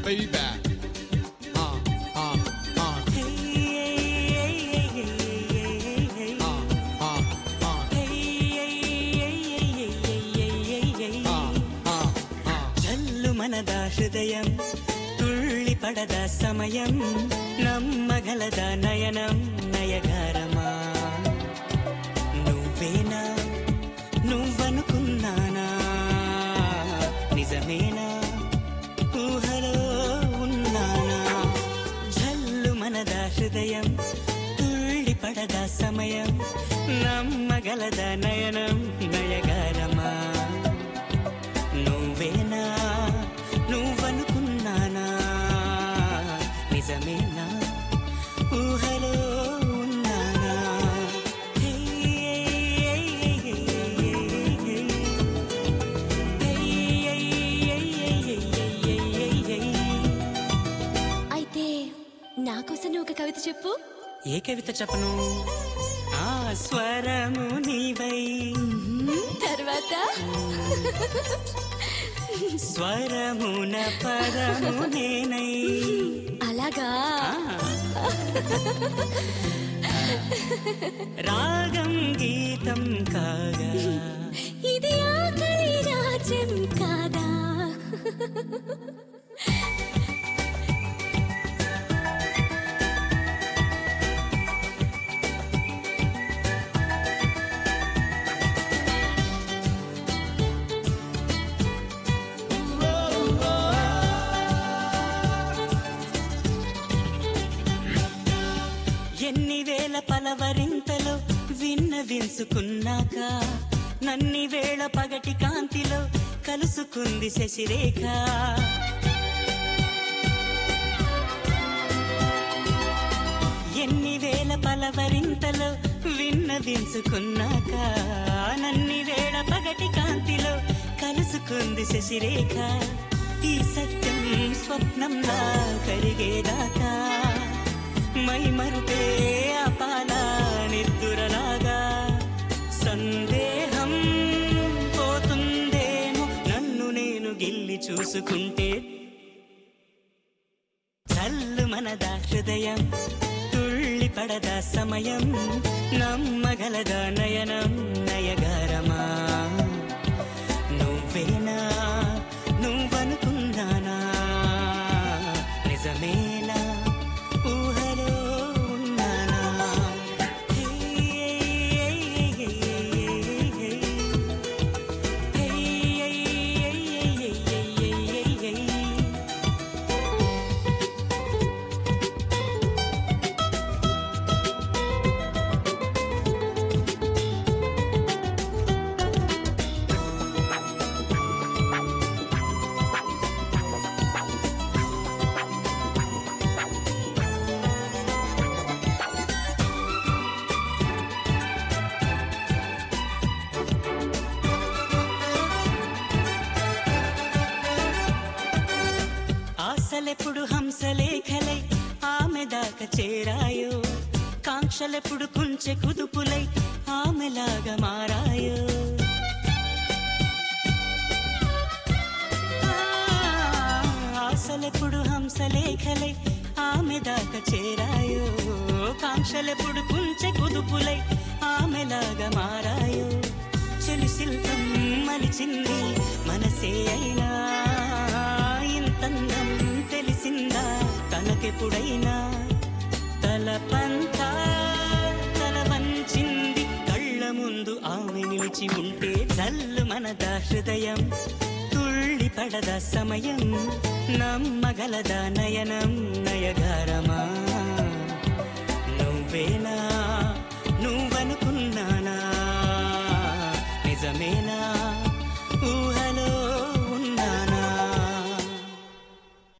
baby. జల్లు మనదా హృదయం తుళ్ళి పడదా సమయం నమ్మగలదా నయనం నయగారమా నువ్వేనా నువ్వనుకున్నానా నిజమేనా ఊహలో ఉన్నానా జల్లు మనదా హృదయం తుళ్ళి పడదా సమయం నమ్మగలదా నయనం నయగారమా నువ్వేనా నువ్వనుకున్నానా నిజమేనా ఊహలో ఉన్నానా అయితే నా కోసం నువ్వు ఒక కవిత చెప్పు. ఏ కవిత చెప్పను? ఆ స్వరము నీవై తర్వాత స్వరమున పదము నేనై. అలాగా రాగం గీతం కాగా ఇది ఆకలి రాజ్యం కాదా? ఎన్ని వేల పలవరింతలో విన్నవించుకున్నాక నన్ని వేళ పగటి కాంతిలో కలుసుకుంది శశిరేఖ. ఎన్ని వేల పలవరింతలో విన్నవించుకున్నాక నన్ని వేళ పగటి కాంతిలో కలుసుకుంది శశిరేఖ. ఈ సత్యం స్వప్నంలా కరిగేదాకా మై మరుపే అపాల నిద్దురలాగా సందేహం పోతుందేమో నన్ను నేను గిల్లి చూసుకుంటే. చల్లు మనదా హృదయం తుళ్ళి పడదా సమయం నమ్మగలదా నయనం నయగారమా నువ్వేనా నువ్వనుకున్నానా నిజమేనా ఊహలో ఉన్నానా. ఆశలెప్పుడు హంసలేఖలై ఆమె దాకా చేరాయో కాంక్షలెప్పుడు కుంచె కుదుపులై ఆమెలాగా మారాయో. ఆశలెప్పుడు హంసలేఖలై ఆమె దాకా చేరాయో కాంక్షలెప్పుడు కుంచె కుదుపులై ఆమెలాగా మారాయో. చెలి శిల్పం మలిచింది మనసే అయినా ఇంతందం తెలిసిందా తనకెప్పుడైనా. తలపంతా తల వంచింది కళ్ళ ముందు ఆమె నిలిచి ఉంటే. చల్లు మనదా హృదయం తుళ్ళి పడదా సమయం నమ్మగలదా నయనం నయగారం